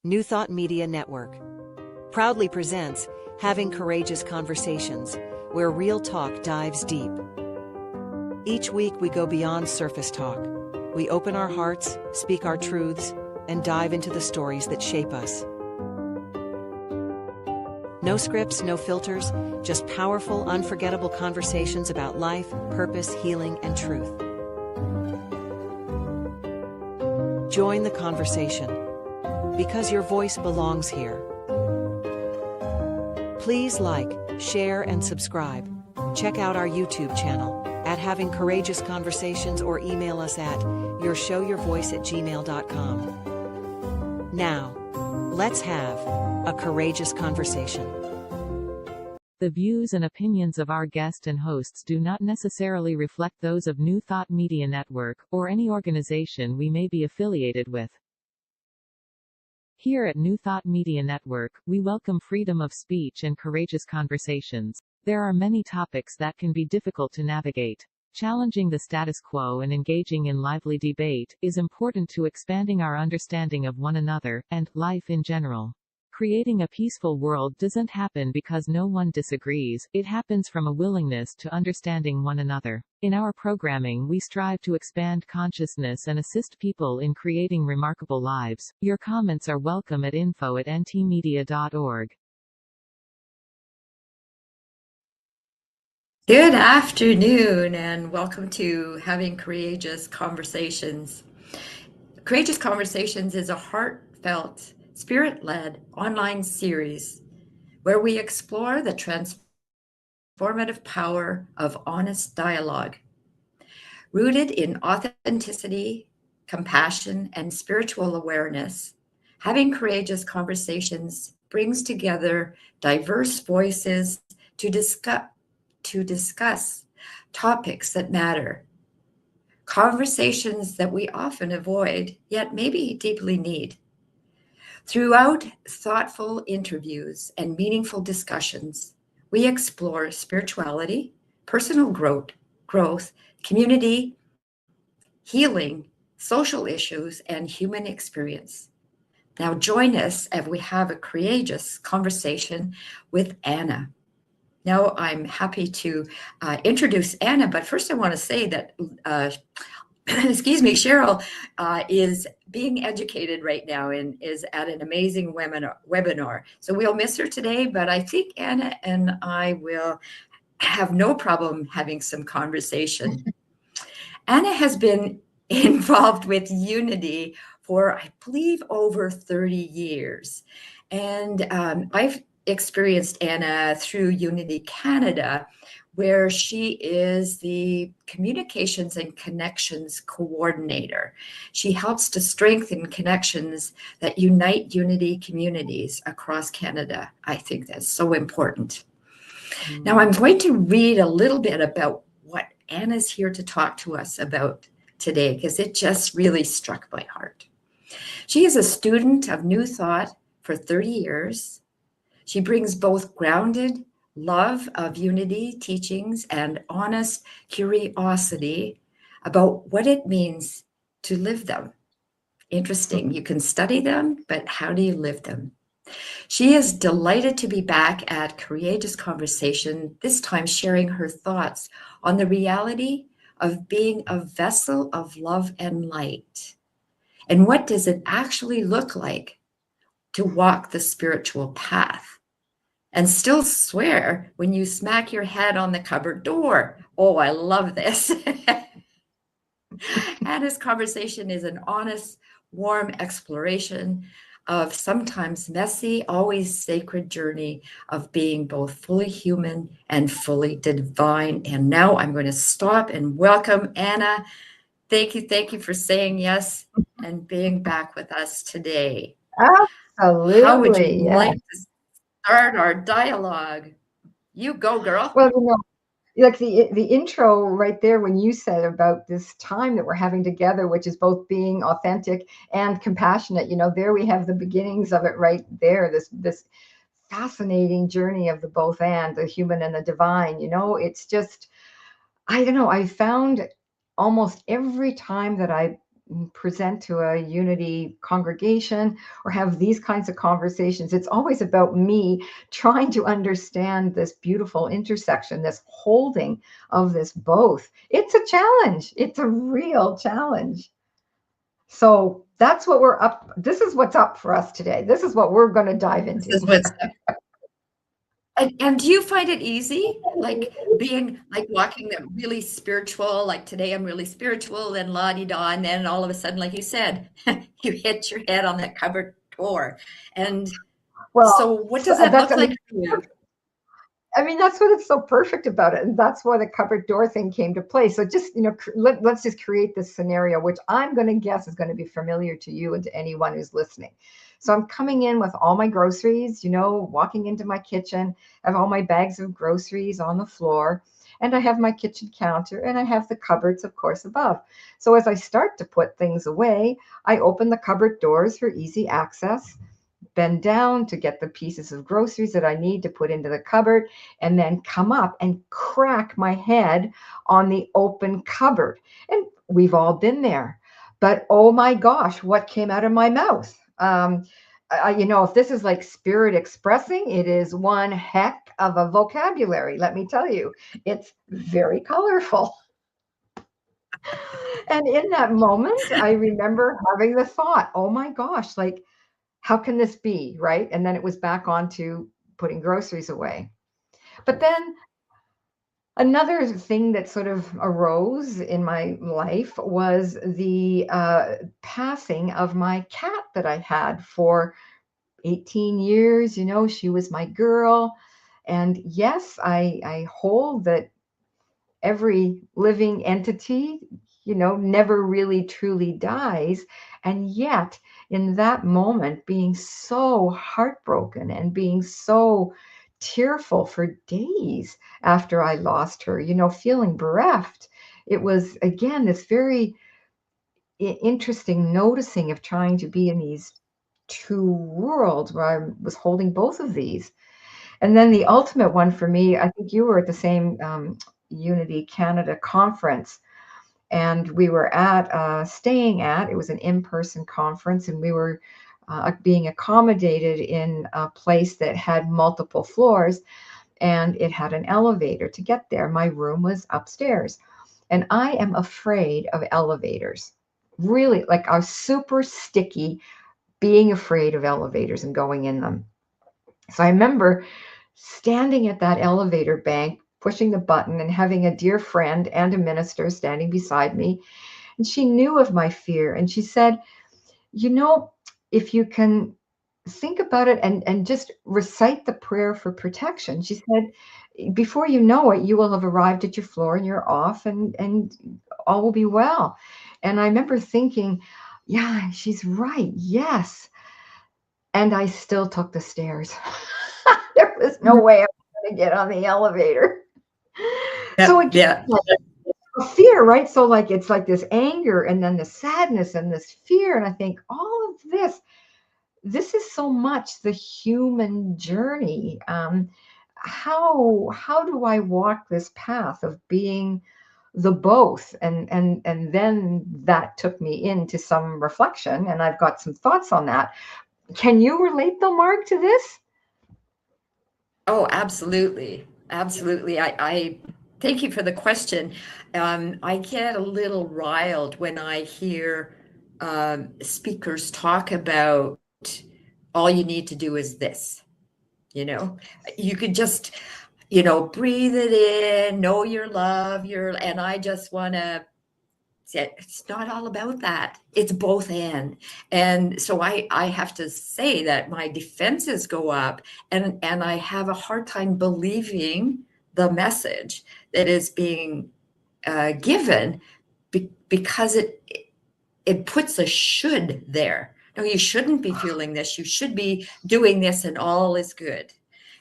New Thought Media Network proudly presents Having Courageous Conversations, where real talk dives deep. Each week we go beyond surface talk. We open our hearts, speak our truths, and dive into the stories that shape us. No scripts, no filters, just powerful, unforgettable conversations about life, purpose, healing, and truth. Join the conversation, because your voice belongs here. Please like, share, and subscribe. Check out our YouTube channel at Having Courageous Conversations or email us at yourshowyourvoice@gmail.com. Now, let's have a courageous conversation. The views and opinions of our guest and hosts do not necessarily reflect those of New Thought Media Network, or any organization we may be affiliated with. Here at New Thought Media Network, we welcome freedom of speech and courageous conversations. There are many topics that can be difficult to navigate. Challenging the status quo and engaging in lively debate is important to expanding our understanding of one another, and life in general. Creating a peaceful world doesn't happen because no one disagrees, it happens from a willingness to understanding one another. In our programming, we strive to expand consciousness and assist people in creating remarkable lives. Your comments are welcome at info@ntmedia.org. Good afternoon, and welcome to Having Courageous Conversations. Courageous Conversations is a heartfelt, spirit-led online series where we explore the transformative power of honest dialogue. Rooted in authenticity, compassion, and spiritual awareness, Having Courageous Conversations brings together diverse voices to discuss topics that matter, conversations that we often avoid, yet maybe deeply need. Throughout thoughtful interviews and meaningful discussions, we explore spirituality, personal growth, community, healing, social issues, and human experience. Now join us as we have a courageous conversation with Anna. Now I'm happy to introduce Anna, but first I want to say that Cheryl is being educated right now and is at an amazing webinar. So we'll miss her today, but I think Anna and I will have no problem having some conversation. Anna has been involved with Unity for, I believe, over 30 years. And I've experienced Anna through Unity Canada, where she is the communications and connections coordinator. She helps to strengthen connections that unite Unity communities across Canada. I think that's so important. Now I'm going to read a little bit about what Anna's here to talk to us about today, because it just really struck my heart. She is a student of New Thought for 30 years. She brings both grounded love of Unity teachings and honest curiosity about what it means to live them. Interesting. You can study them, but how do you live them? She is delighted to be back at Courageous Conversation, this time sharing her thoughts on the reality of being a vessel of love and light. And what does it actually look like to walk the spiritual path and still swear when you smack your head on the cupboard door? Oh, I love this. Anna's conversation is an honest, warm exploration of sometimes messy, always sacred journey of being both fully human and fully divine. And now I'm going to stop and welcome Anna. Thank you for saying yes and being back with us today. Absolutely. How would you like to start our dialogue? You go, girl. Well, like the intro right there, when you said about this time that we're having together, which is both being authentic and compassionate, there we have the beginnings of it right there. This fascinating journey of the both and, the human and the divine. It's just, I don't know, I found almost every time that I present to a Unity congregation or have these kinds of conversations, it's always about me trying to understand this beautiful intersection, this holding of this both. It's a challenge. It's a real challenge. So that's what we're up. This is what's up for us today. This is what we're going to dive into. This is what's and do you find it easy, like being like walking that really spiritual, like today I'm really spiritual and la-di-da, and then all of a sudden, like you said, you hit your head on that cupboard door. And well, so what does that look like for you? I mean, that's what it's so perfect about it. And that's why the cupboard door thing came to play. So just, let's just create this scenario, which I'm going to guess is going to be familiar to you and to anyone who's listening. So I'm coming in with all my groceries, walking into my kitchen, I have all my bags of groceries on the floor, and I have my kitchen counter, and I have the cupboards, of course, above. So as I start to put things away, I open the cupboard doors for easy access, bend down to get the pieces of groceries that I need to put into the cupboard, and then come up and crack my head on the open cupboard. And we've all been there. But oh my gosh, what came out of my mouth? If this is like spirit expressing, it is one heck of a vocabulary. Let me tell you, it's very colorful. And in that moment, I remember having the thought, oh my gosh, like, how can this be, right? And then it was back on to putting groceries away. But then another thing that sort of arose in my life was the passing of my cat that I had for 18 years. She was my girl. And yes, I hold that every living entity, never really truly dies. And yet, in that moment, being so heartbroken and being so tearful for days after I lost her, feeling bereft. It was, again, this very interesting noticing of trying to be in these two worlds where I was holding both of these. And then the ultimate one for me, I think you were at the same Unity Canada conference, and we were it was an in-person conference, and we were being accommodated in a place that had multiple floors, and it had an elevator to get there. My room was upstairs, and I am afraid of elevators. Really, like, I was super sticky being afraid of elevators and going in them. So I remember standing at that elevator bank, pushing the button, and having a dear friend and a minister standing beside me. And she knew of my fear. And she said, if you can think about it and just recite the prayer for protection. She said, before you know it, you will have arrived at your floor and you're off, and all will be well. And I remember thinking, yeah, she's right. Yes. And I still took the stairs. There was no way I was going to get on the elevator. So again, fear, right? So like, it's like this anger and then the sadness and this fear. And I think all of this is so much the human journey. How do I walk this path of being the both? And then that took me into some reflection, and I've got some thoughts on that. Can you relate though, Mark, to this? Oh, absolutely. Absolutely. I thank you for the question. I get a little riled when I hear speakers talk about all you need to do is this. You could just, breathe it in, know your love, and I just want to say it's not all about that. It's both and so I have to say that my defenses go up, and I have a hard time believing the message that is being given because it puts a should there. No, you shouldn't be feeling this. You should be doing this, and all is good.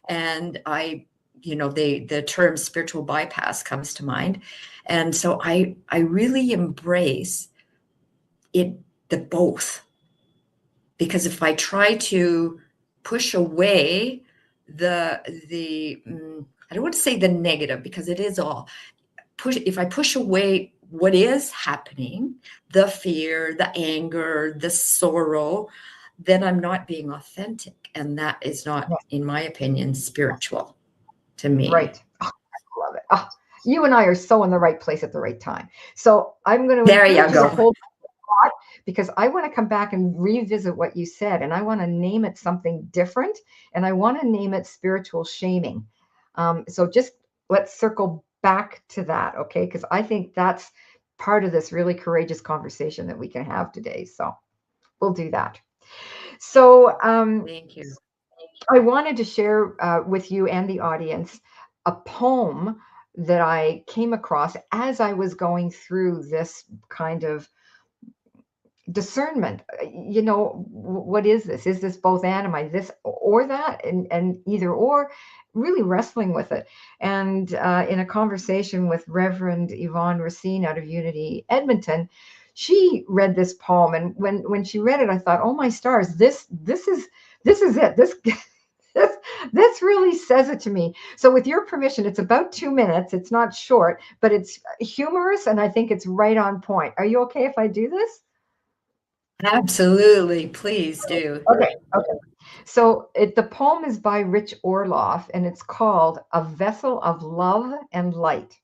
And the term spiritual bypass comes to mind. And so I really embrace it, the both, because if I try to push away the I don't want to say the negative, because it is all if I push away what is happening, the fear, the anger, the sorrow, then I'm not being authentic. And that is not, in my opinion, spiritual to me. Right. Oh, I love it. Oh, you and I are so in the right place at the right time. So I'm going to There you encourage you to go. hold that, because I want to come back and revisit what you said, and I want to name it something different, and I want to name it spiritual shaming. So just let's circle back to that, okay? Because I think that's part of this really courageous conversation that we can have today. So we'll do that. So Thank you. I wanted to share with you and the audience a poem that I came across as I was going through this kind of discernment. You know, what is this? Is this both and? Am I this or that? And either or, really wrestling with it. And in a conversation with Reverend Yvonne Racine out of Unity Edmonton, she read this poem, and when she read it, I thought, oh my stars, this is it. This really says it to me. So with your permission, it's about 2 minutes. It's not short, but it's humorous, and I think it's right on point. Are you okay if I do this? Absolutely. Please do. Okay. So the poem is by Rich Orloff, and it's called A Vessel of Love and Light.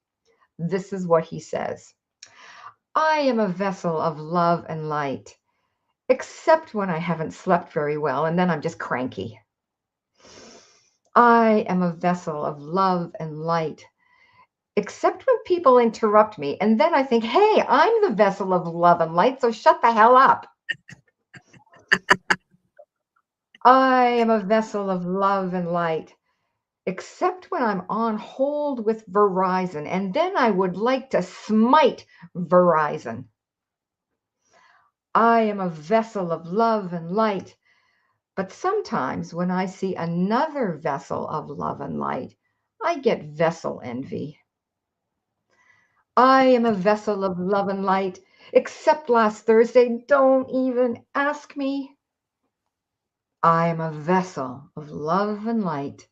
This is what he says. I am a vessel of love and light, except when I haven't slept very well, and then I'm just cranky. I am a vessel of love and light, except when people interrupt me, and then I think, hey, I'm the vessel of love and light, so shut the hell up. I am a vessel of love and light, except when I'm on hold with Verizon, and then I would like to smite Verizon. I am a vessel of love and light, but sometimes when I see another vessel of love and light, I get vessel envy. I am a vessel of love and light, except last Thursday, don't even ask me. I am a vessel of love and light,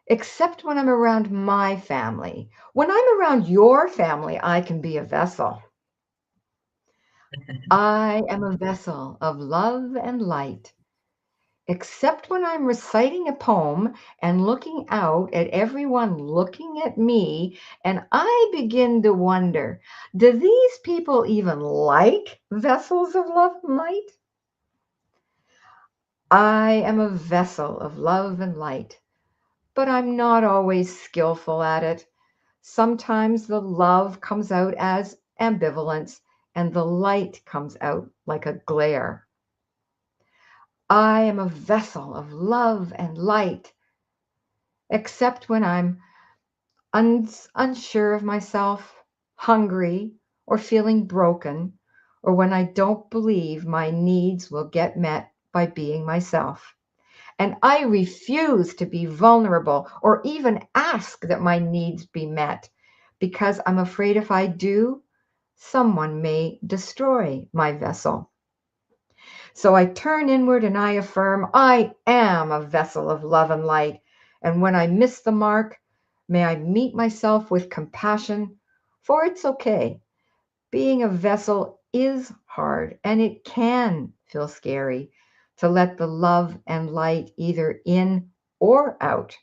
except when I'm around my family. When I'm around your family, I can be a vessel. I am a vessel of love and light, except when I'm reciting a poem and looking out at everyone looking at me, and I begin to wonder, do these people even like vessels of love and light? I am a vessel of love and light, but I'm not always skillful at it. Sometimes the love comes out as ambivalence, and the light comes out like a glare. I am a vessel of love and light, except when I'm unsure of myself, hungry, or feeling broken, or when I don't believe my needs will get met by being myself. And I refuse to be vulnerable or even ask that my needs be met, because I'm afraid if I do, someone may destroy my vessel. So I turn inward and I affirm I am a vessel of love and light. And when I miss the mark, may I meet myself with compassion, for it's okay. Being a vessel is hard, and it can feel scary to let the love and light either in or out.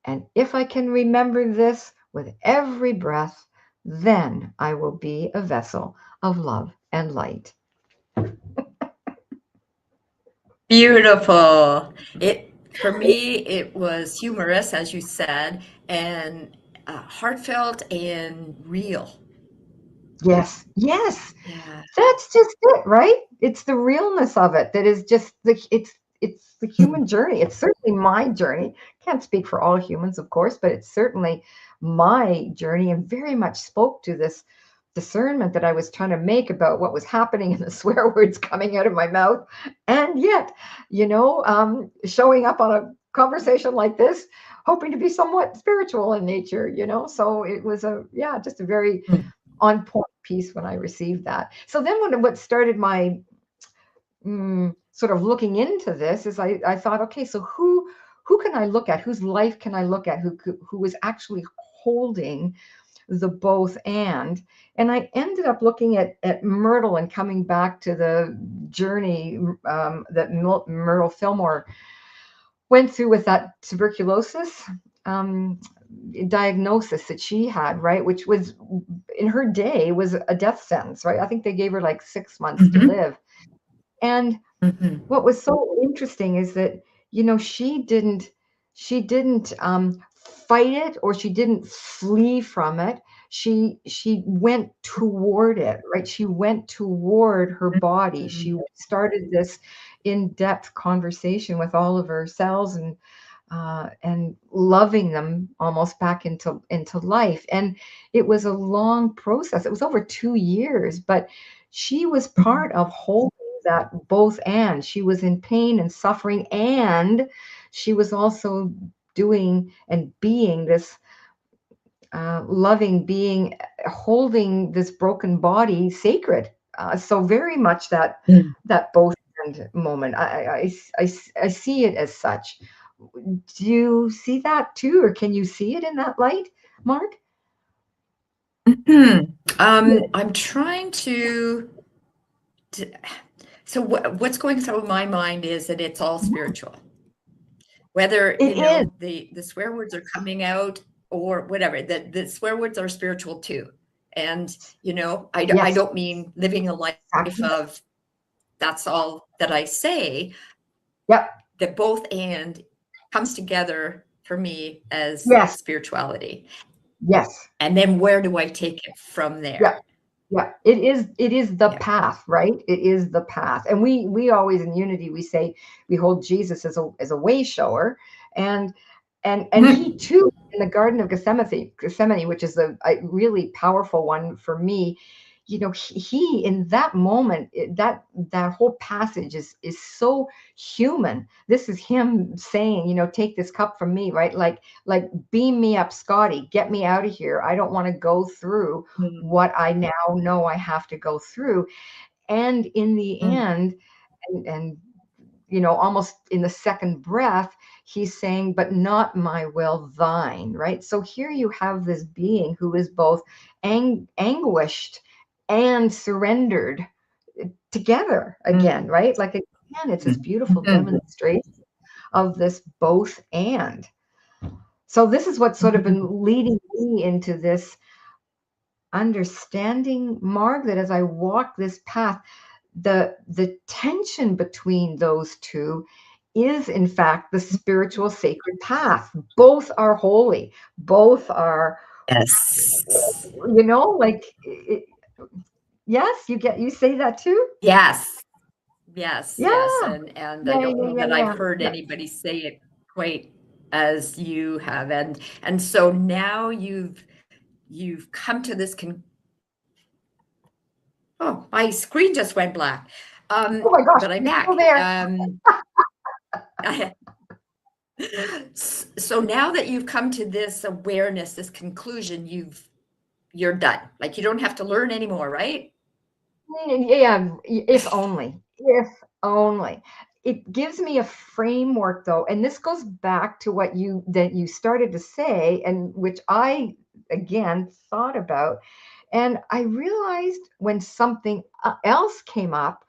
And if I can remember this with every breath, then I will be a vessel of love and light. Beautiful. For me, it was humorous, as you said, and heartfelt and real. Yes, Yeah. that's just it, right? It's the realness of it that is just it's the human journey. It's certainly my journey. Can't speak for all humans, of course, but it's certainly my journey, and very much spoke to this discernment that I was trying to make about what was happening in the swear words coming out of my mouth, and yet, showing up on a conversation like this, hoping to be somewhat spiritual in nature. So it was just a very on point piece when I received that. So then what started my sort of looking into this is I thought, okay, so who can I look at? Whose life can I look at? Who was actually holding the both and I ended up looking at Myrtle and coming back to the journey that Myrtle Fillmore went through with that tuberculosis diagnosis that she had, right? Which was in her day was a death sentence, right? I think they gave her like 6 months to live. And what was so interesting is that, you know, she didn't fight it, or she didn't flee from it. She went toward it, right? She went toward her body. She started this in-depth conversation with all of her cells and loving them almost back into life. And it was a long process. It was over 2 years, but she was part of holding that both and. She was in pain and suffering, and she was also doing and being this loving being, holding this broken body sacred. So very much that both and moment. I see it as such. Do you see that too, or can you see it in that light, Mark? I'm trying to so what's going through my mind is that it's all spiritual. Whether you know the swear words are coming out or whatever, the swear words are spiritual too. And you know, I don't mean living a life of that's all that I say. Yep. That both and comes together for me as spirituality. Yes. And then where do I take it from there? Yeah. Yeah, it is the path, right? It is the path. And we always in Unity, we say we hold Jesus as a way shower, and he too in the Garden of Gethsemane, which is a really powerful one for me. You know, he in that moment, that whole passage is so human. This is him saying, you know, take this cup from me, right? Like beam me up, Scotty, get me out of here. I don't want to go through what I now know I have to go through. And in the end, and you know, almost in the second breath, he's saying, but not my will, thine, right? So here you have this being who is both anguished and surrendered together again, right? Like again, it's this beautiful demonstration of this both and. So this is what's sort of been leading me into this understanding, Mark, that as I walk this path, the tension between those two is in fact the spiritual sacred path. Both are holy. Both are, you know, like yes, you say that too? Yes. Yeah. And I don't know that I've heard anybody say it quite as you have. And so now you've come to this oh, my screen just went black. Oh my gosh, but I'm back. So now that you've come to this awareness, this conclusion, you're done. Like you don't have to learn anymore, right? Yeah, if only. It gives me a framework though, and this goes back to what you started to say, and which I again thought about, and I realized when something else came up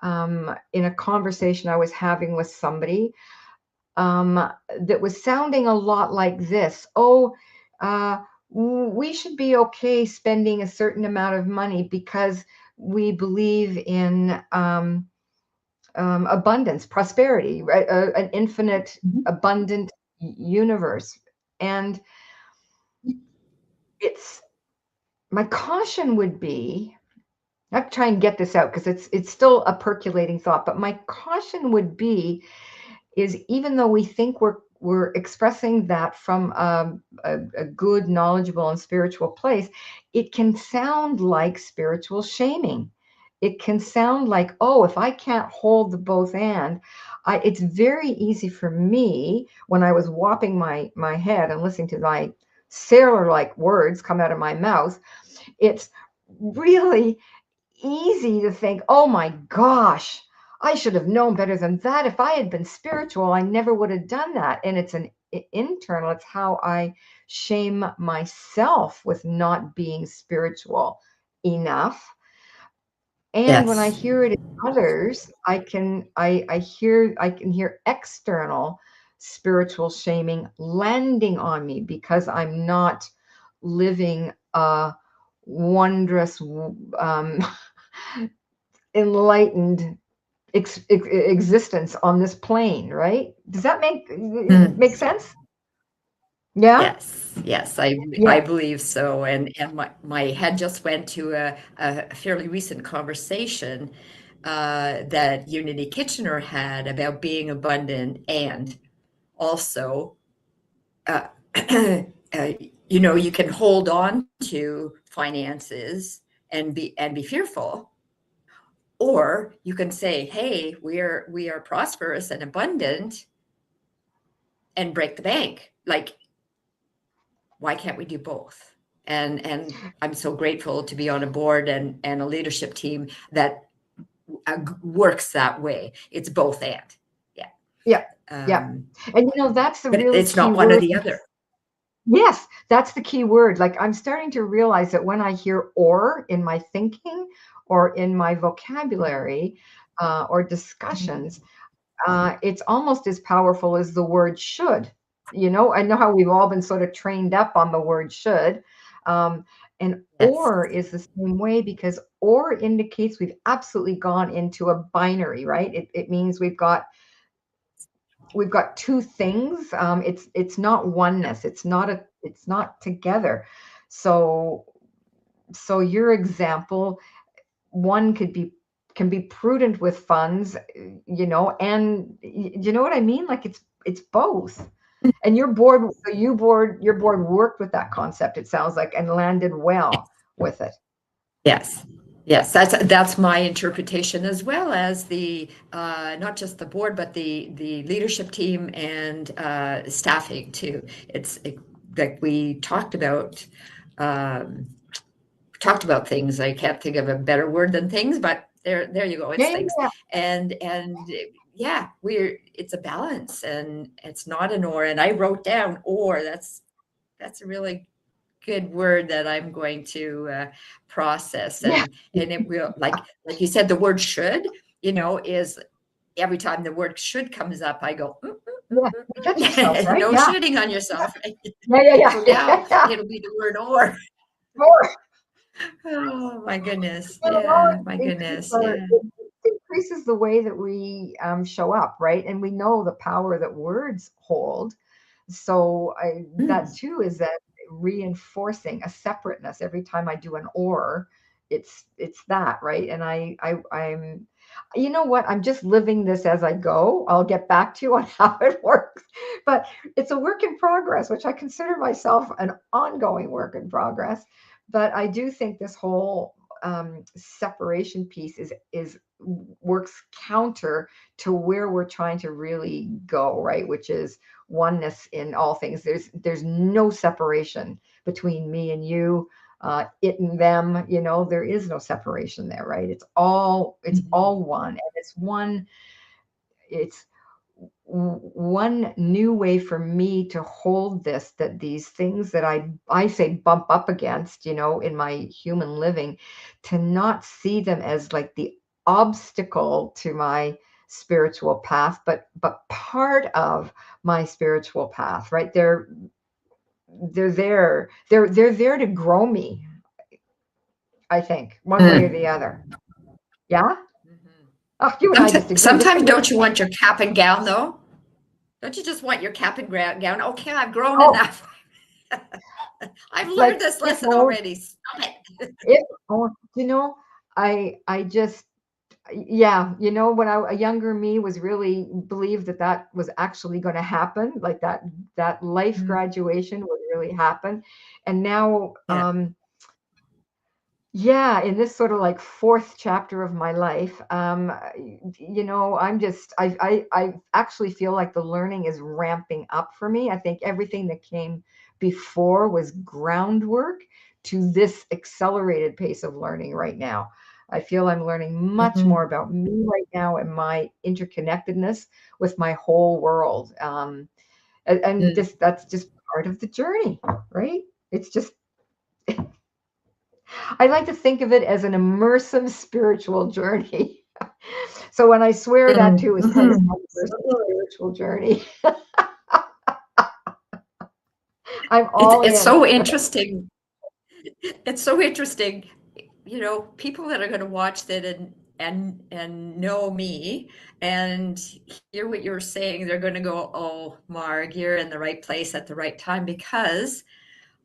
in a conversation I was having with somebody that was sounding a lot like this. We should be okay spending a certain amount of money because we believe in abundance, prosperity, right? An infinite, abundant universe. And it's my caution would be, I have to try and get this out because it's still a percolating thought, but my caution would be is even though we think we're expressing that from a good, knowledgeable, and spiritual place, it can sound like spiritual shaming. It can sound like, oh, if I can't hold the both and, it's very easy for me when I was whopping my head and listening to my sailor-like words come out of my mouth. It's really easy to think, oh my gosh, I should have known better than that. If I had been spiritual, I never would have done that. And internal. It's how I shame myself with not being spiritual enough. And when I Yes. hear it in others, I can hear external spiritual shaming landing on me because I'm not living a wondrous, enlightened existence on this plane, right? Does that Mm. make sense? Yeah, Yes, yes, I yeah. believe so. And my head just went to a fairly recent conversation that Unity Kitchener had about being abundant and also uh, uh, you can hold on to finances and be fearful, or you can say, hey, we are prosperous and abundant and break the bank. Like, why can't we do both? And I'm so grateful to be on a board and a leadership team that works that way. It's both and. Yeah. Yeah, yeah. Um, And that's the but really it's key not one or word. the other. Yes, that's the key word. Like, I'm starting to realize that when I hear or in my thinking or in my vocabulary or discussions, it's almost as powerful as the word should. I know how we've all been sort of trained up on the word should. Um, and Yes. or is the same way, because or indicates we've absolutely gone into a binary, right? It means we've got two things. It's not oneness. It's not together. So your example, one can be prudent with funds, and you know what I mean? Like, it's both. And your board worked with that concept, it sounds like, and landed well with it. Yes. Yes, that's my interpretation, as well as the not just the board, but the leadership team and staffing too. Like we um, talked about things. I can't think of a better word than things, but there you go. It's Yeah, yeah, things, yeah. and yeah, it's a balance, and it's not an or. And I wrote down or. That's a really good word that I'm going to process, Yeah, and it will, like you said, the word should, is every time the word should comes up, I go, yeah. You touch yourself, right? no Yeah, shitting on yourself. yeah, yeah, yeah, So yeah, now yeah. it'll be the word or. Or Oh my goodness. well, Yeah, my goodness. Yeah. it increases the way that we show up, right? And we know the power that words hold. So that Mm. too is that reinforcing a separateness. Every time I do an or, it's that, right? And I'm, you know what? I'm just living this as I go. I'll get back to you on how it works, but it's a work in progress, which I consider myself an ongoing work in progress. But I do think this whole separation piece is works counter to where we're trying to really go, right? Which is oneness in all things. There's no separation between me and you, it and them. There is no separation there, right? It's all one, and it's one new way for me to hold this, that these things that I say bump up against, in my human living, to not see them as like the obstacle to my spiritual path, but part of my spiritual path, right? They're there. They're there to grow me, I think, one way or Mm. the other. Yeah. Mhm. Oh, you and I just agreed. It's Sometimes gonna be don't you want your cap and gown though? Don't you just want your cap and gown? Okay, I've grown oh, enough. I've learned like this if lesson already. Stop it. if oh, I just, yeah, when a younger me was really believed that was actually going to happen, like that life Mm. graduation would really happen. And now, Yeah. yeah, in this sort of like fourth chapter of my life, I actually feel like the learning is ramping up for me. I think everything that came before was groundwork to this accelerated pace of learning right now. I feel I'm learning much more Mhm. about me right now and my interconnectedness with my whole world. And that's just part of the journey, right? It's just, I like to think of it as an immersive spiritual journey. So when I swear that too is part of my spiritual journey. I'm all in. It's so interesting. It's so interesting. You know, people that are going to watch that and know me and hear what you're saying, they're going to go, "Oh, Marg, you're in the right place at the right time," because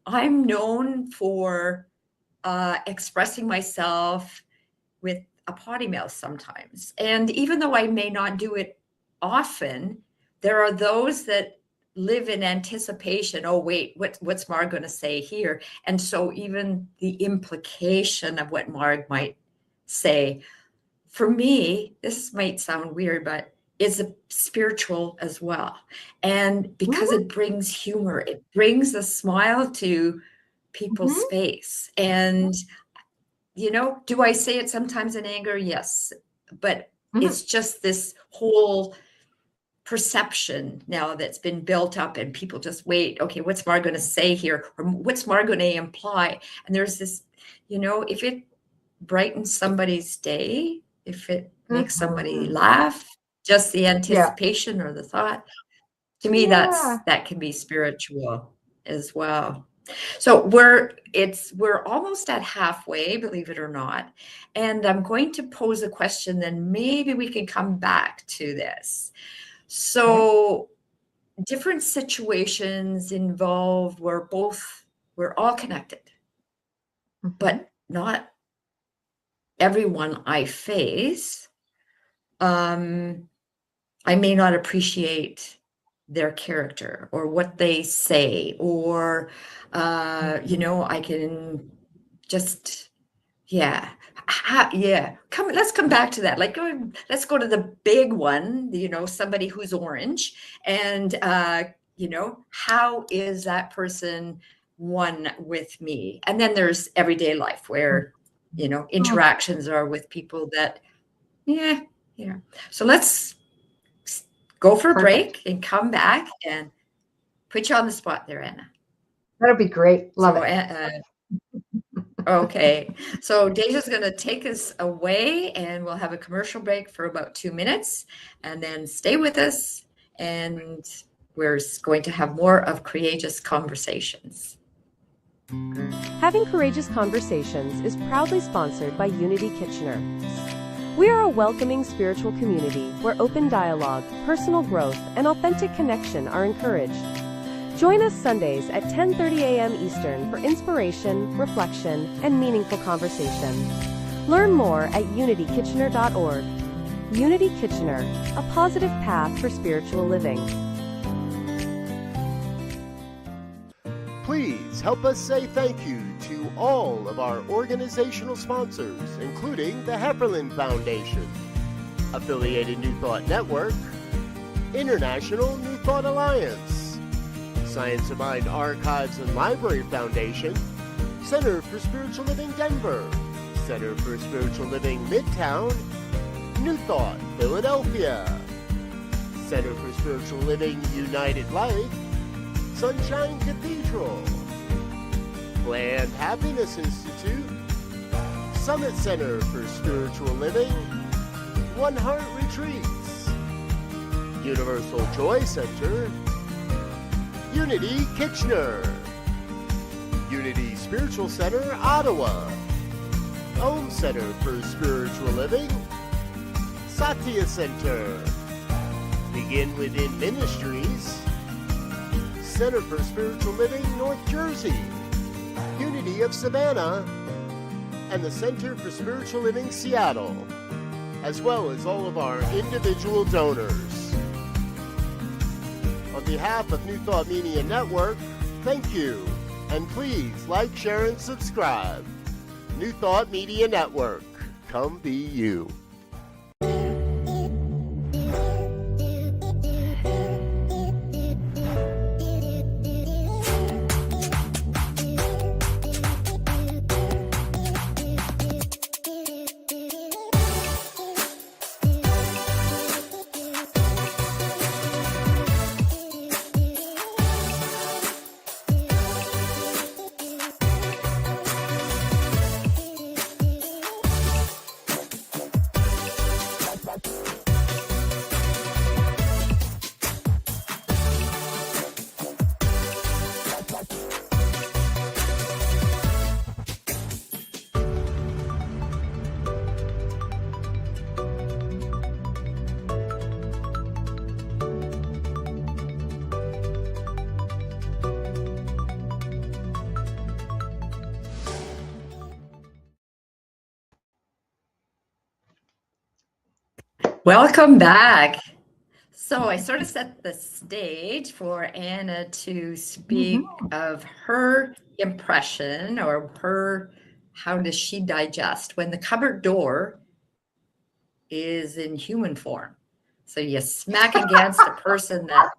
I'm known for expressing myself with a potty mouth sometimes. And even though I may not do it often, there are those that live in anticipation. Oh, wait, what's Marg going to say here? And so even the implication of what Marg might say, for me, this might sound weird, but is spiritual as well. And because it brings humor, it brings a smile to people's face. And, you know, do I say it sometimes in anger? Yes. But it's just this whole perception now that's been built up, and people just wait, okay, what's Marg going to say here? Or what's Marg going to imply? And there's this, you know, if it brightens somebody's day, if it makes somebody laugh, just the anticipation or the thought, to me, that can be spiritual as well. So we're almost at halfway, believe it or not. And I'm going to pose a question, then maybe we can come back to this. So different situations involve where we're all connected, but not everyone I face. I may not appreciate their character or what they say, or, you know, I can just, let's come back to that. Like, let's go to the big one, you know, somebody who's orange, and, you know, how is that person one with me? And then there's everyday life where, you know, interactions are with people that, so let's go for a break and come back and put you on the spot there, Anna. That'll be great. Love it. Okay. So Deja's going to take us away, and we'll have a commercial break for about 2 minutes, and then stay with us. And we're going to have more of Courageous Conversations. Having Courageous Conversations is proudly sponsored by Unity Kitchener. We are a welcoming spiritual community where open dialogue, personal growth, and authentic connection are encouraged. Join us Sundays at 10:30 a.m. Eastern for inspiration, reflection, and meaningful conversation. Learn more at unitykitchener.org. Unity Kitchener, a positive path for spiritual living. Please help us say thank you to all of our organizational sponsors, including the Hefferland Foundation, Affiliated New Thought Network, International New Thought Alliance, Science of Mind Archives and Library Foundation, Center for Spiritual Living Denver, Center for Spiritual Living Midtown, New Thought Philadelphia, Center for Spiritual Living United Life, Sunshine Cathedral, Planned Happiness Institute, Summit Center for Spiritual Living, One Heart Retreats, Universal Joy Center, Unity Kitchener, Unity Spiritual Center, Ottawa, Home Center for Spiritual Living, Satya Center, Begin Within Ministries, Center for Spiritual Living, North Jersey, Unity of Savannah, and the Center for Spiritual Living, Seattle, as well as all of our individual donors. On behalf of New Thought Media Network, thank you, and please like, share, and subscribe. New Thought Media Network, come be you. Welcome back. So I sort of set the stage for Anna to speak of her impression or how does she digest when the cupboard door is in human form. So you smack against a person that.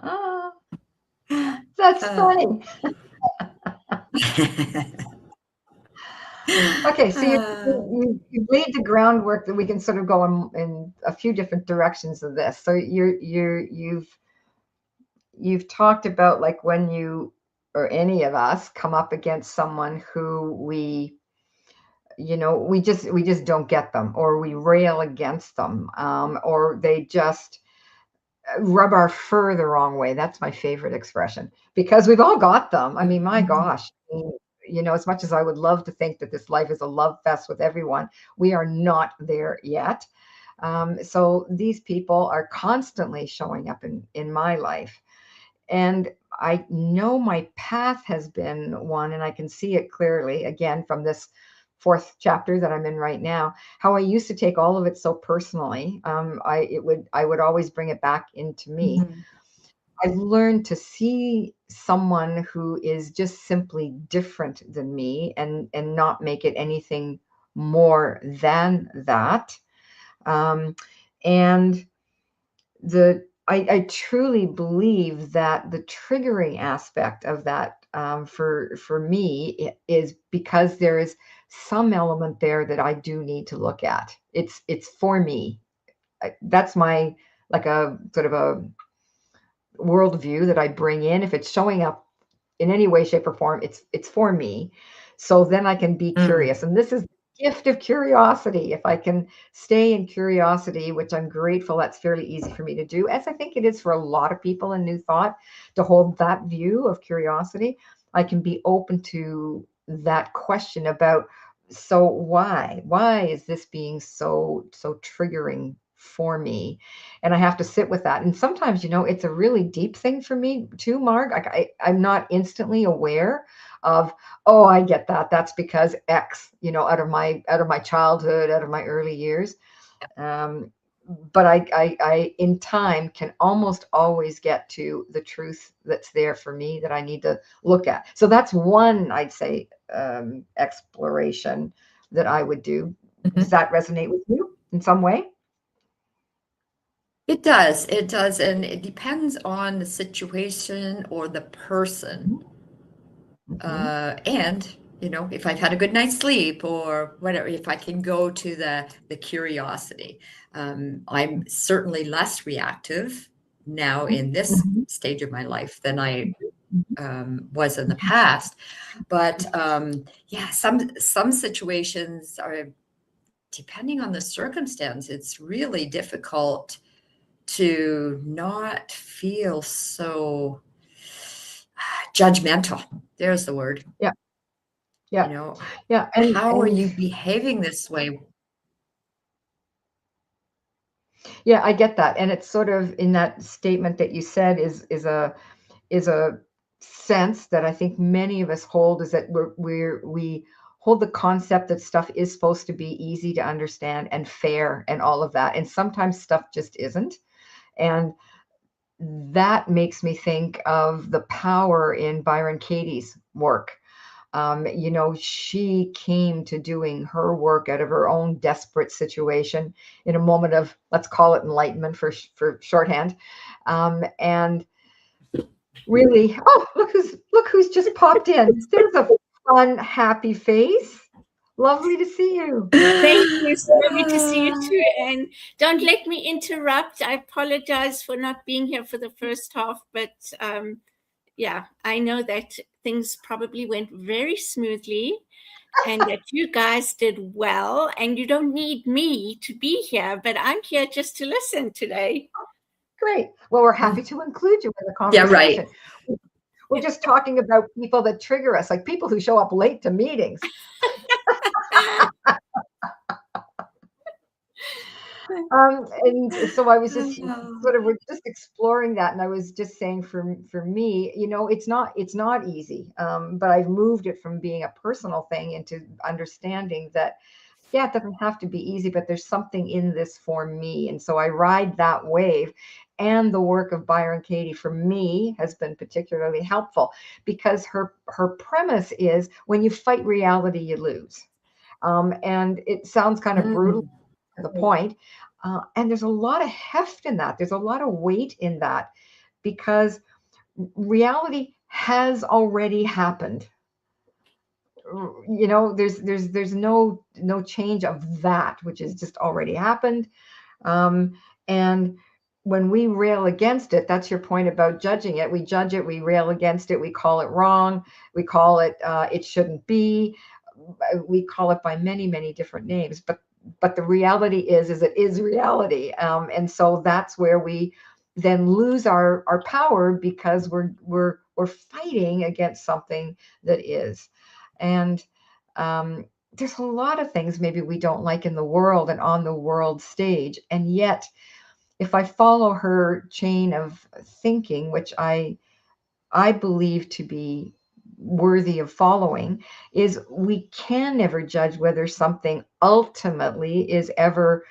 Oh, that's funny. Okay, so you laid the groundwork that we can sort of go in a few different directions of this. So you've talked about like when you or any of us come up against someone who we just don't get them, or we rail against them, or they just rub our fur the wrong way. That's my favorite expression, because we've all got them. I mean, my gosh, as much as I would love to think that this life is a love fest with everyone, we are not there yet. So these people are constantly showing up in my life. And I know my path has been one, and I can see it clearly again from this fourth chapter that I'm in right now, how I used to take all of it so personally. I would always bring it back into me. I've learned to see someone who is just simply different than me and not make it anything more than that. And I truly believe that the triggering aspect of that for me is because there is some element there that I do need to look at. It's for me. That's my like a sort of a worldview that I bring in. If it's showing up in any way, shape, or form, it's for me. So then I can be curious. And this is the gift of curiosity. If I can stay in curiosity, which I'm grateful that's fairly easy for me to do, as I think it is for a lot of people in New Thought, to hold that view of curiosity, I can be open to that question about, so why is this being so triggering for me? And I have to sit with that. And sometimes, it's a really deep thing for me too, Marg. I'm not instantly aware of, oh, I get that. That's because X, out of my childhood, out of my early years. But I in time can almost always get to the truth that's there for me that I need to look at. So that's one, I'd say, exploration that I would do. Does that resonate with you in some way? It does. And it depends on the situation or the person. And, if I've had a good night's sleep or whatever, if I can go to the curiosity. I'm certainly less reactive now in this stage of my life than I was in the past. But some situations are, depending on the circumstance, it's really difficult to not feel so judgmental. There's the word. Yeah. And how are you behaving this way? Yeah, I get that. And it's sort of in that statement that you said is a sense that I think many of us hold, is that we hold the concept that stuff is supposed to be easy to understand and fair and all of that. And sometimes stuff just isn't. And that makes me think of the power in Byron Katie's work. She came to doing her work out of her own desperate situation in a moment of, let's call it enlightenment for shorthand. And really, look who's just popped in. There's a fun, happy face. Lovely to see you. Thank you. So lovely to see you too. And don't let me interrupt. I apologize for not being here for the first half, but I know that things probably went very smoothly and that you guys did well, and you don't need me to be here, but I'm here just to listen today. Great. Well, we're happy to include you in the conversation. Yeah, right. We're just talking about people that trigger us, like people who show up late to meetings. And so I was just we're just exploring that, and I was just saying for me, it's not easy, but I've moved it from being a personal thing into understanding that yeah, it doesn't have to be easy, but there's something in this for me. And so I ride that wave. And the work of Byron Katie for me has been particularly helpful because her premise is when you fight reality, you lose. And it sounds kind of brutal to the point. And there's a lot of heft in that. There's a lot of weight in that because reality has already happened. You know, there's no change of that, which has just already happened. And when we rail against it, that's your point about judging it. We judge it, we rail against it, we call it wrong, we call it it shouldn't be, we call it by many different names. But the reality is it is reality, and so that's where we then lose our power because we're fighting against something that is. And there's a lot of things maybe we don't like in the world and on the world stage. And yet, if I follow her chain of thinking, which I believe to be worthy of following, is we can never judge whether something ultimately is ever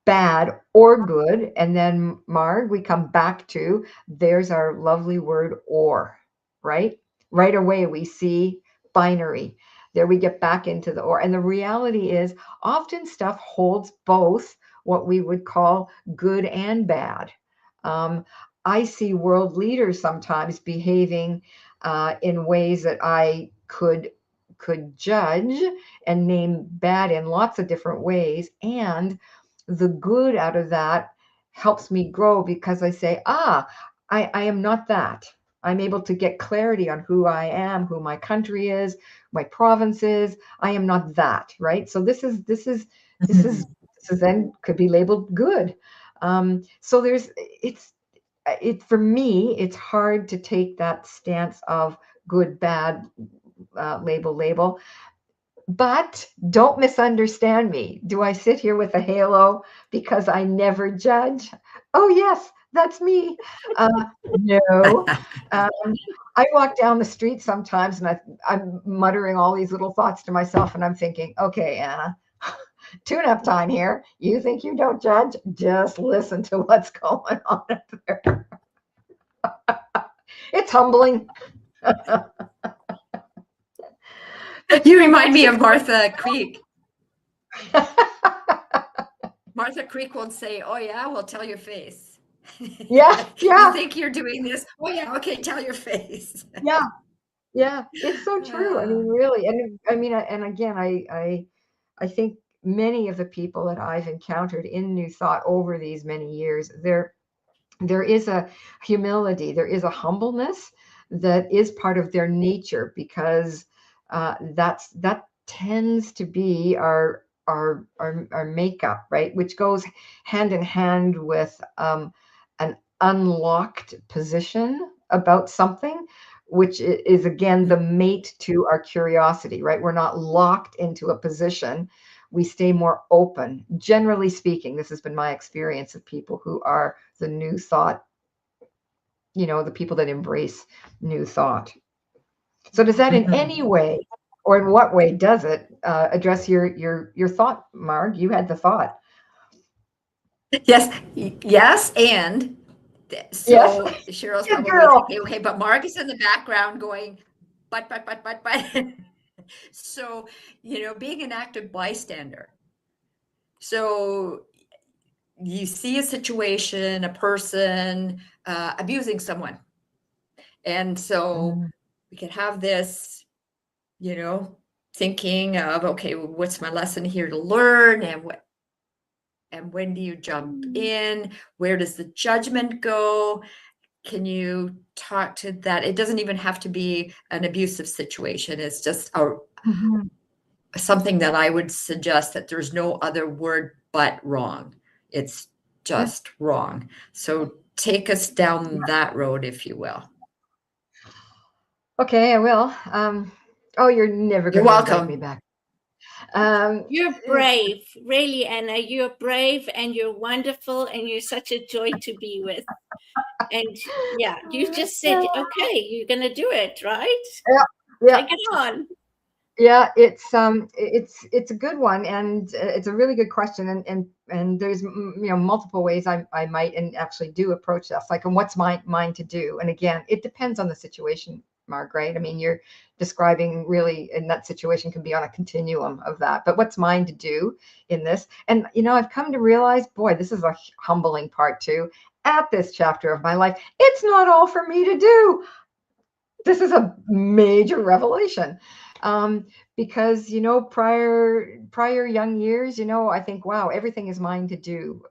bad or good. And then, Marg, we come back to, there's our lovely word or, right? Right away, we see binary. There we get back into the or. And the reality is often stuff holds both what we would call good and bad. I see world leaders sometimes behaving in ways that I could judge and name bad in lots of different ways. And the good out of that helps me grow because I say, I am not that. I'm able to get clarity on who I am, who my country is, my province is. I am not that, right? So this is then could be labeled good. So for me, it's hard to take that stance of good, bad, label. But don't misunderstand me. Do I sit here with a halo because I never judge? Oh, yes, that's me. No. I walk down the street sometimes and I'm muttering all these little thoughts to myself and I'm thinking, okay, Anna, tune-up time here. You think you don't judge? Just listen to what's going on up there. It's humbling. You remind me of Martha Creek. Martha Creek will say, oh yeah, well, tell your face. Yeah. You think you're doing this? Oh yeah, okay, tell your face. Yeah, it's so true. I mean, really. And I mean, and again, I think many of the people that I've encountered in New Thought over these many years, there is a humility, there is a humbleness that is part of their nature because that tends to be our makeup, right? Which goes hand in hand with an unlocked position about something, which is again the mate to our curiosity, right? We're not locked into a position. We stay more open. Generally speaking, this has been my experience of people who are the New Thought, the people that embrace New Thought. So does that in any way, or in what way does it address your thought, Marg? You had the thought. Yes, and so yes. Cheryl's probably thinking, okay, but Marg is in the background going, but. So, being an active bystander. So you see a situation, a person abusing someone. And so we could have this, thinking of, okay, what's my lesson here to learn? And when do you jump in? Where does the judgment go? Can you talk to that? It doesn't even have to be an abusive situation. It's just something that I would suggest that there's no other word but wrong. It's just wrong. So take us down that road, if you will. Okay, I will. You're never going to invite me back. You're brave, really, Anna. You're brave and you're wonderful and you're such a joy to be with. And you just said, okay, you're going to do it, right? Yeah. Take it on. Yeah, it's a good one, and it's a really good question, and there's multiple ways I might and actually do approach this, like, and what's mine to do. And again, it depends on the situation, Margaret. I mean, you're describing really in that situation can be on a continuum of that, but what's mine to do in this? And I've come to realize, boy, this is a humbling part too. At this chapter of my life, it's not all for me to do. This is a major revelation. Because prior young years, I think, wow, everything is mine to do.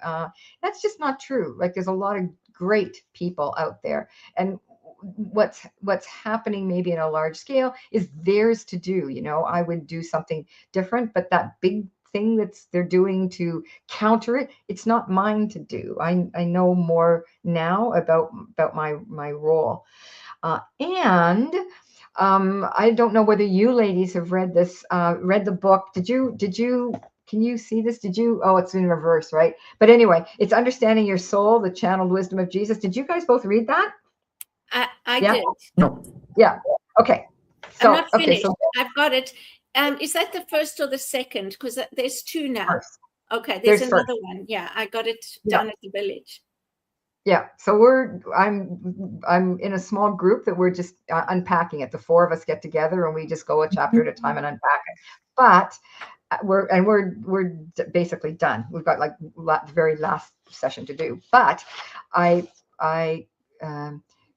That's just not true. Like, there's a lot of great people out there, and what's happening maybe in a large scale is theirs to do. I would do something different, but that big thing they're doing to counter it, it's not mine to do. I know more now about my role. And I don't know whether you ladies have read the book. Did you, can you see this? Oh, it's in reverse, right? But anyway, it's Understanding Your Soul, the Channeled Wisdom of Jesus. Did you guys both read that? I Yeah? did. No. Yeah. Okay. So, I'm not finished. So I've got it. Is that the first or the second? Because there's two now. First. Okay, there's another first. one. Yeah, I got it down at the village. Yeah, so I'm in a small group that we're just unpacking it. The four of us get together and we just go a chapter at a time and unpack it. But we're basically done. We've got like the very last session to do. But I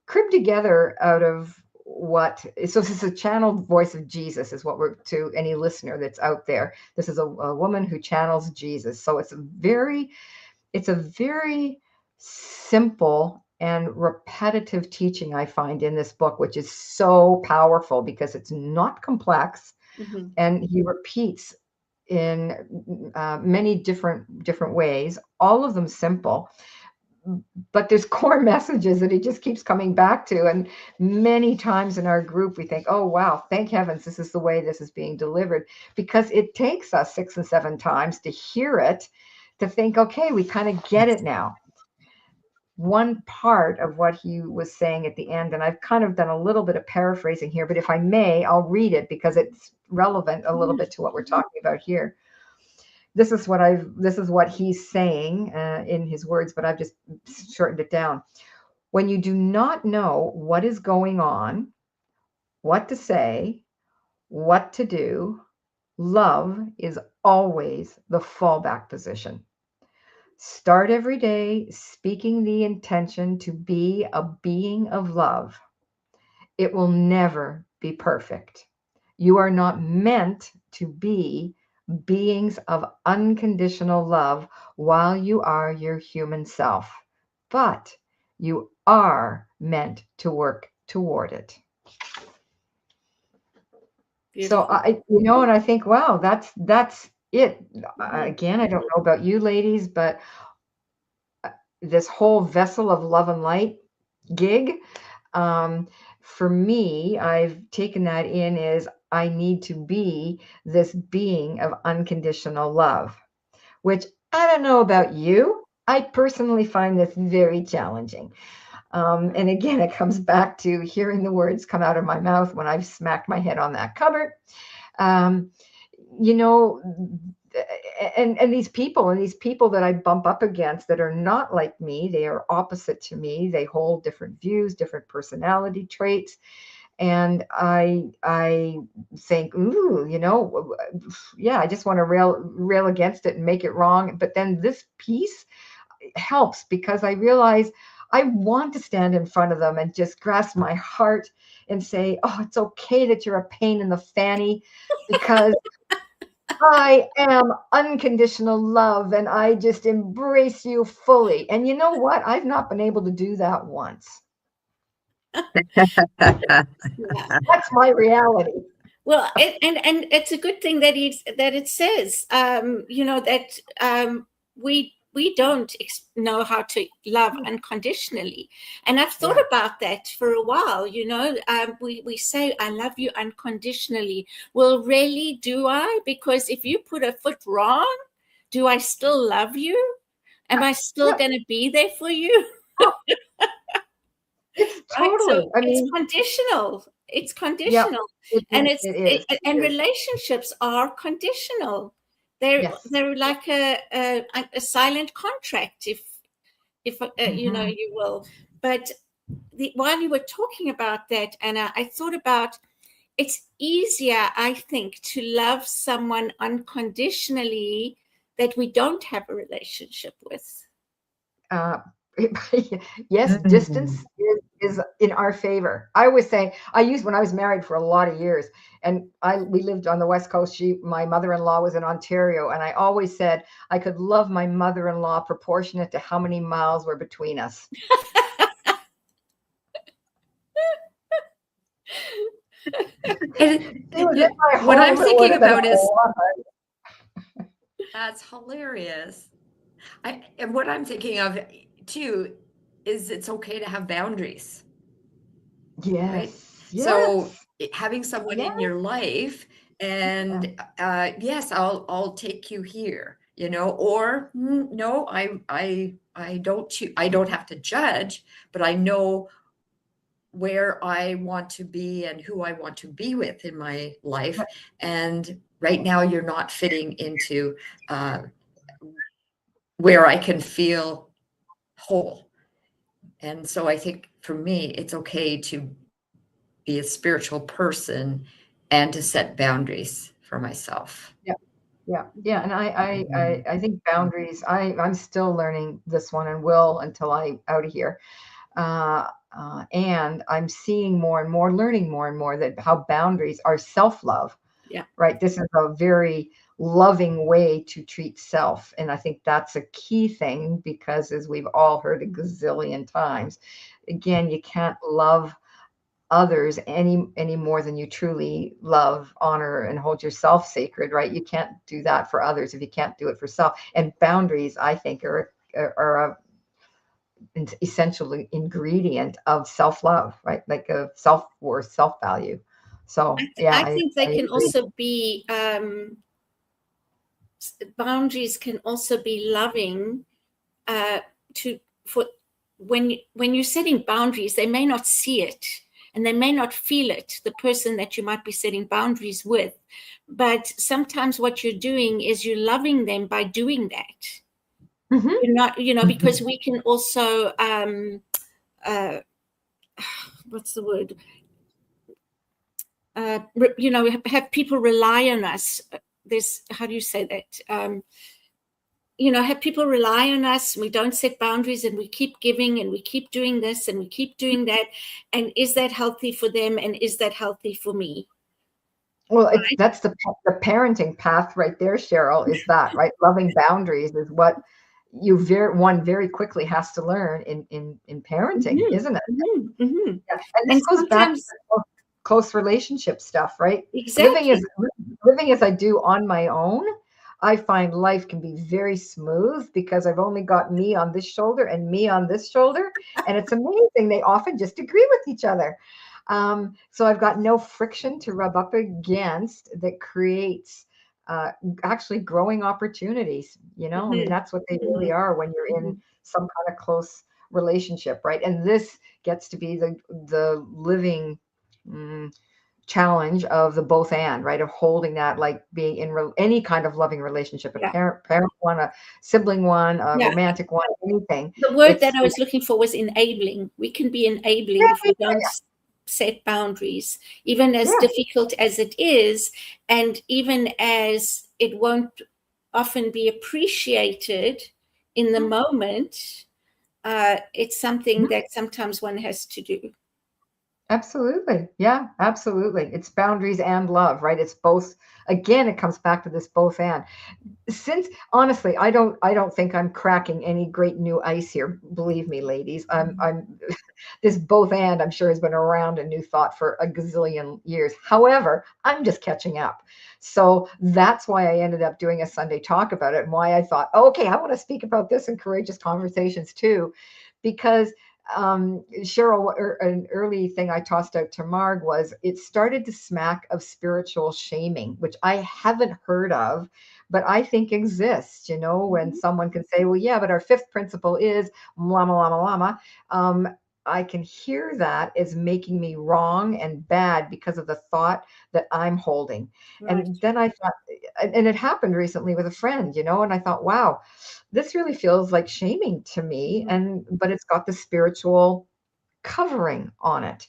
cribbed together out of so this is a channeled voice of Jesus, is what we're, to any listener that's out there. This is a woman who channels Jesus. So it's a very simple and repetitive teaching I find in this book, which is so powerful because it's not complex. Mm-hmm. And he repeats in many different ways, all of them simple, but there's core messages that he just keeps coming back to. And many times in our group, we think, oh, wow, thank heavens, this is the way this is being delivered, because it takes us 6 and 7 times to hear it, to think, okay, we kind of get it now. One part of what he was saying at the end, and I've kind of done a little bit of paraphrasing here, but if I may, I'll read it because it's relevant a little bit to what we're talking about here. This is what he's saying in his words, but I've just shortened it down. When you do not know what is going on, what to say, what to do, love is always the fallback position. Start every day speaking the intention to be a being of love. It will never be perfect. You are not meant to be beings of unconditional love while you are your human self, but you are meant to work toward it. Beautiful. So and I think, wow, that's it. Again, I don't know about you ladies, but this whole vessel of love and light gig, for me, I've taken that in as I need to be this being of unconditional love, which I don't know about you. I personally find this very challenging. And again, it comes back to hearing the words come out of my mouth when I've smacked my head on that cupboard. And these people that I bump up against that are not like me, they are opposite to me. They hold different views, different personality traits. And I think, ooh, yeah, I just want to rail against it and make it wrong. But then this piece helps because I realize I want to stand in front of them and just grasp my heart and say, oh, it's okay that you're a pain in the fanny, because I am unconditional love and I just embrace you fully. And you know what? I've not been able to do that once. That's my reality. Well, and it's a good thing that it says, that we don't know how to love unconditionally. And I've thought about that for a while. We say, I love you unconditionally. Well, really, do I? Because if you put a foot wrong, do I still love you? Am I still going to be there for you? It's totally. Right? So it's conditional. It's Yeah, conditional, it and is. It is. and It is. relationships are conditional. They're Yes. they're like a silent contract, if you know, Mhm. you will. But while you were talking about that, Anna, I thought about, it's easier, I think, to love someone unconditionally that we don't have a relationship with. Uh, yes, distance is in our favor. I always say, when I was married for a lot of years, and we lived on the West Coast. My mother-in-law was in Ontario, and I always said I could love my mother-in-law proportionate to how many miles were between us. And It was in my what I'm home, it would thinking have been a about is, lot. that's hilarious. And what I'm thinking of too is it's okay to have boundaries, right? Yes, So yes, having someone yes. in your life, and yes, I'll take you here, you know, or no, I don't have to judge, but I know where I want to be and who I want to be with in my life. And right now, you're not fitting into where I can feel whole. And so I think for me, it's okay to be a spiritual person and to set boundaries for myself. Yeah. And I think boundaries. I'm still learning this one and will until I'm out of here. And I'm seeing more and more, learning more and more that how boundaries are self-love. Yeah. Right. This is a very loving way to treat self. And I think that's a key thing, because as we've all heard a gazillion times, again, you can't love others any more than you truly love, honor, and hold yourself sacred, right? You can't do that for others if you can't do it for self. And boundaries, I think, are an essential ingredient of self-love, right? Like a self-worth, self-value. So yeah, I think they I can agree. also be boundaries can also be loving to for when you're setting boundaries, they may not see it and they may not feel it, the person that you might be setting boundaries with, but sometimes what you're doing is you're loving them by doing that. Mhm. You're not, you know, because we can also what's the word, you know, have people rely on us. There's, how do you say that, you know, have people rely on us, and we don't set boundaries, and we keep giving, and we keep doing this, and we keep doing that. And is that healthy for them? And is that healthy for me? Well, that's the parenting path right there, Cheryl, is that, right? Loving boundaries is what one very quickly has to learn in parenting, isn't it? Mm-hmm. Yeah. And this goes back to the close relationship stuff, right? Exactly. Living as I do on my own, I find life can be very smooth because I've only got me on this shoulder and me on this shoulder. And it's amazing. They often just agree with each other. So I've got no friction to rub up against that creates actually growing opportunities. You know, I mean, that's what they really are when you're in some kind of close relationship, right? And this gets to be the living challenge of the both and, right, of holding that, like being in any kind of loving relationship, a parent one, a sibling one, a romantic one, anything. The word that I was looking for was enabling. We can be enabling if we don't set boundaries, even as difficult as it is, and even as it won't often be appreciated in the moment. It's something that sometimes one has to do. Absolutely. Yeah, absolutely. It's boundaries and love, right? It's both. Again, it comes back to this both and. Since honestly, I don't think I'm cracking any great new ice here. Believe me, ladies. I'm this both and I'm sure has been around a new thought for a gazillion years. However, I'm just catching up. So that's why I ended up doing a Sunday talk about it, and why I thought, okay, I want to speak about this in Courageous Conversations too, because Cheryl, an early thing I tossed out to Marg was it started to smack of spiritual shaming, which I haven't heard of, but I think exists, you know, when someone can say, well, yeah, but our fifth principle is llama, llama, llama. I can hear that as making me wrong and bad because of the thought that I'm holding. Right. And then I thought, and it happened recently with a friend, and I thought, wow, this really feels like shaming to me. But it's got the spiritual covering on it.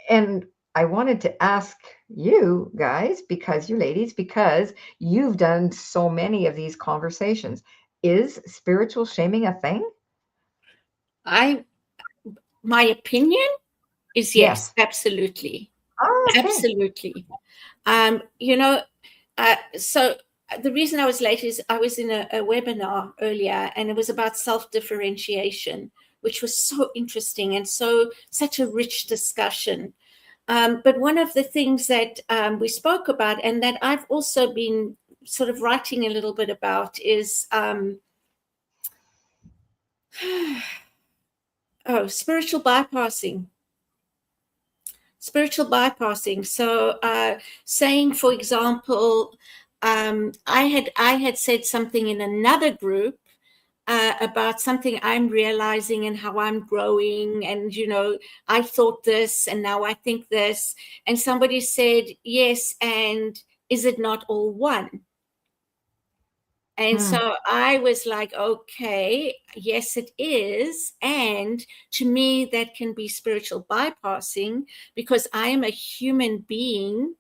And I wanted to ask you guys, you ladies, because you've done so many of these conversations. Is spiritual shaming a thing? My opinion is yes, absolutely. Oh, okay. Absolutely. So the reason I was late is I was in a webinar earlier, and it was about self-differentiation, which was so interesting and such a rich discussion. But one of the things that we spoke about, and that I've also been sort of writing a little bit about, is spiritual bypassing. Spiritual bypassing. So saying, for example, I had said something in another group about something I'm realizing and how I'm growing. And, I thought this and now I think this. And somebody said, yes, and is it not all one? And so I was like, okay, yes, it is. And to me, that can be spiritual bypassing, because I am a human being,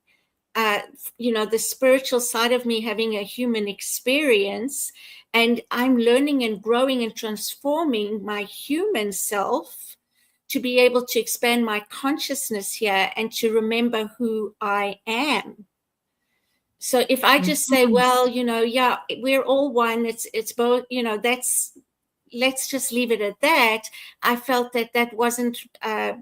the spiritual side of me having a human experience, and I'm learning and growing and transforming my human self to be able to expand my consciousness here and to remember who I am. So if I just say, well, yeah, we're all one, it's both, let's just leave it at that. I felt that wasn't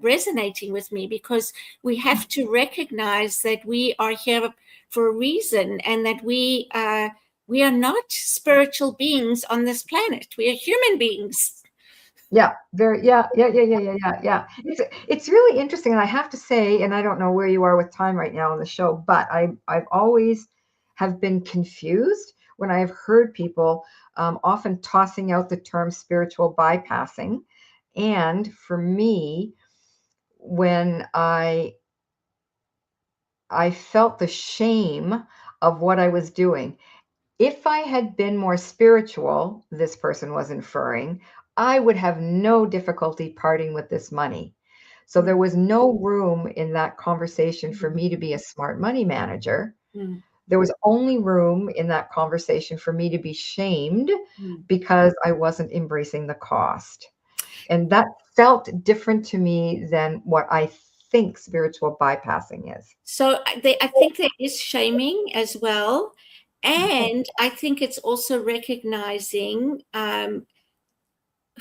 resonating with me, because we have to recognize that we are here for a reason, and that we are not spiritual beings on this planet. We are human beings. Yeah, yeah. It's really interesting, and I have to say, and I don't know where you are with time right now on the show, but I've always have been confused when I've heard people often tossing out the term spiritual bypassing. And for me, when I felt the shame of what I was doing, if I had been more spiritual, this person was inferring, I would have no difficulty parting with this money. So there was no room in that conversation for me to be a smart money manager. There was only room in that conversation for me to be shamed because I wasn't embracing the cost. And that felt different to me than what I think spiritual bypassing is. So I think there is shaming as well. And I think it's also recognizing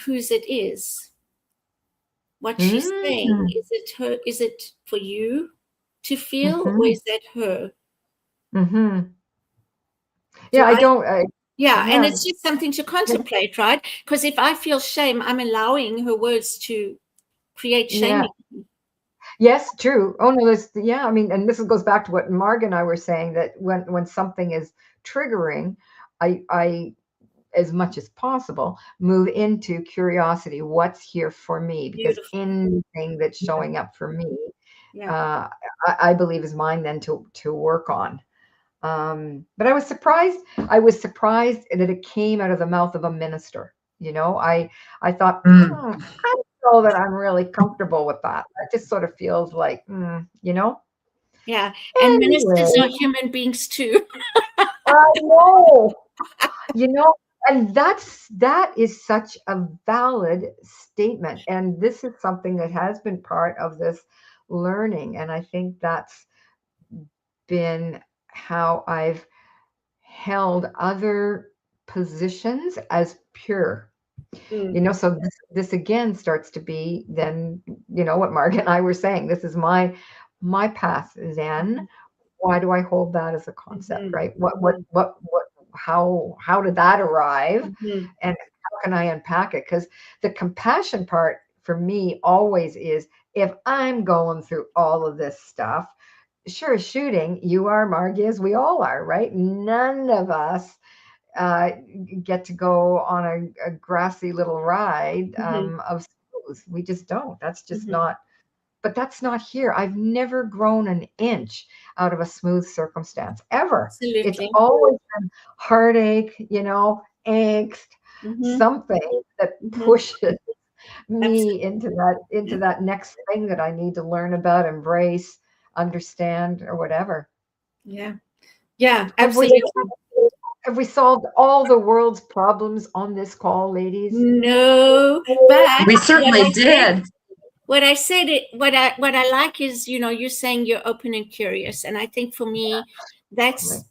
whose it is. What she's saying, is it her? Is it for you to feel, or is that her? Yeah, and it's just something to contemplate, right? Because if I feel shame, I'm allowing her words to create shame. Yeah. Yes, true. Oh no, I mean, and this goes back to what Marg and I were saying, that when something is triggering, I as much as possible move into curiosity. What's here for me? Because Beautiful. anything that's showing up for me, I believe is mine then to work on. But I was surprised that it came out of the mouth of a minister. I thought, I don't know that I'm really comfortable with that. It just sort of feels like, Yeah, and ministers are human beings too. I know. And that is such a valid statement. And this is something that has been part of this learning. And I think that's been how I've held other positions as pure. So this again starts to be then, what Marg and I were saying, this is my path. Then why do I hold that as a concept, right? How did that arrive? And how can I unpack it? Because the compassion part for me always is, if I'm going through all of this stuff, sure as shooting, you are, Marg is, we all are, right? None of us get to go on a grassy little ride of smooth. smooth. We just don't. That's just not. But that's not here. I've never grown an inch out of a smooth circumstance ever. Absolutely. It's always been heartache, angst, something that pushes me into that next thing that I need to learn about, embrace, understand, or whatever. Yeah, absolutely. Have we solved all the world's problems on this call, ladies? No, but We certainly did. What I said, what I like is, you're saying you're open and curious, and I think for me, that's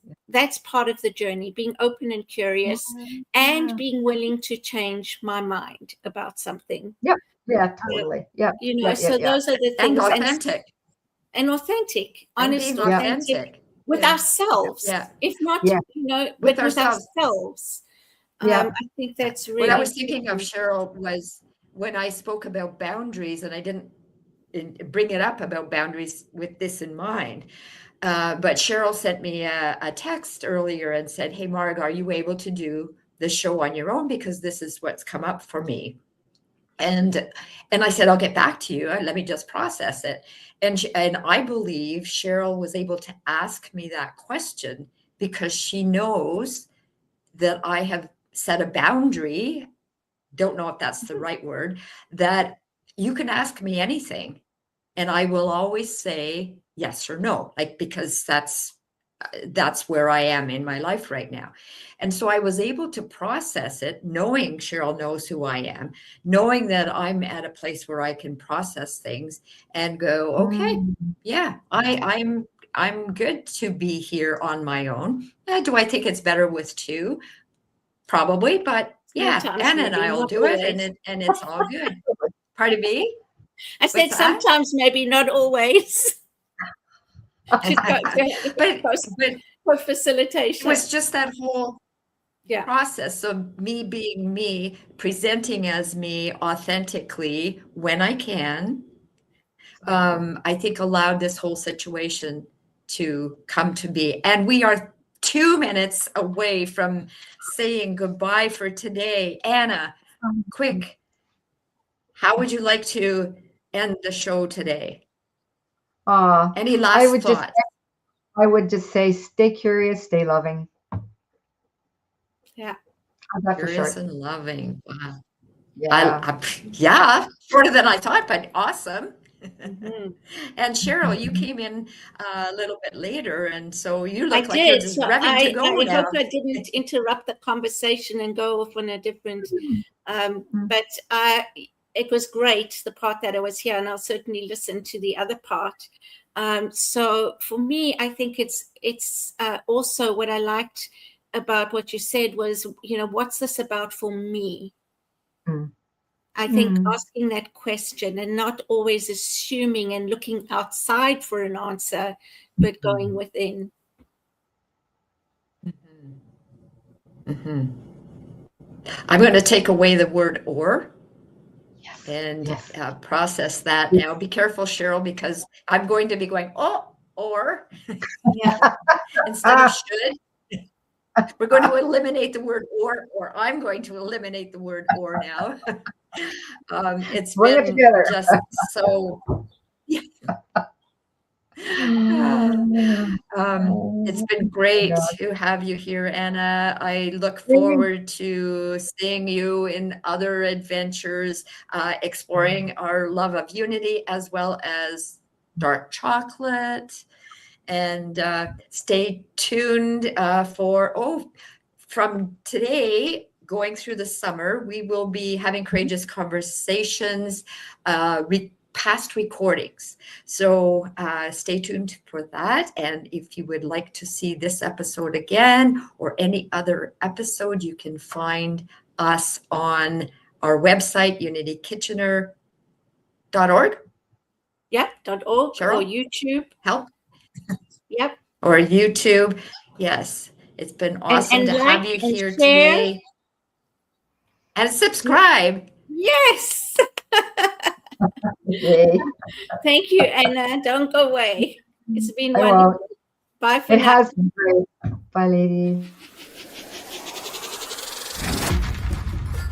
part of the journey: being open and curious, and being willing to change my mind about something. Yep. Yeah, totally. Yeah. So those are the things. And authentic. And authentic, honest, and authentic with ourselves. Yeah. If not, with ourselves. Yeah. I think that's really. What I was thinking of, Cheryl, was when I spoke about boundaries, and I didn't bring it up about boundaries with this in mind. But Cheryl sent me a text earlier and said, "Hey, Marg, are you able to do the show on your own? Because this is what's come up for me." And I said, "I'll get back to you. Let me just process it." And I believe Cheryl was able to ask me that question because she knows that I have set a boundary. Don't know if that's the right word, that you can ask me anything and I will always say yes or no, because that's where I am in my life right now. And so I was able to process it, knowing Cheryl knows who I am, knowing that I'm at a place where I can process things and go, okay, yeah, I'm good to be here on my own. Do I think it's better with two? Probably, but yeah, Anna and I will do it, and it's all good. Pardon me? I said sometimes, maybe not always. But for facilitation, it was just that whole process of me being me, presenting as me authentically when I can. I think allowed this whole situation to come to be, and we are 2 minutes away from saying goodbye for today. Anna, quick, how would you like to end the show today? Any last thoughts? I would just say, stay curious, stay loving. Yeah. Curious and loving. Wow. Yeah. Shorter than I thought, but awesome. And Cheryl, you came in a little bit later, and so you look like you're just revving to go now. I hope I didn't interrupt the conversation and go off on a different, but it was great, the part that I was here, and I'll certainly listen to the other part. So for me, I think it's also what I liked about what you said was, what's this about for me? I think asking that question and not always assuming and looking outside for an answer, but going within. I'm going to take away the word "or" and process that now. Be careful, Cheryl, because I'm going to be going, or instead of should. We're going to eliminate the word or I'm going to eliminate the word "or" now. It's been just so. It's been great to have you here, Anna. I look forward to seeing you in other adventures, exploring our love of Unity as well as dark chocolate. And stay tuned from today, going through the summer, we will be having courageous conversations, past recordings. So stay tuned for that. And if you would like to see this episode again or any other episode, you can find us on our website, unitykitchener.org. Yeah, .org. Cheryl? Or YouTube. Help. Yep. Or YouTube. Yes. It's been awesome to have you here today. And subscribe. Yes. Thank you, Anna. Don't go away. It's been wonderful. Bye for now. It has been great. Bye, ladies.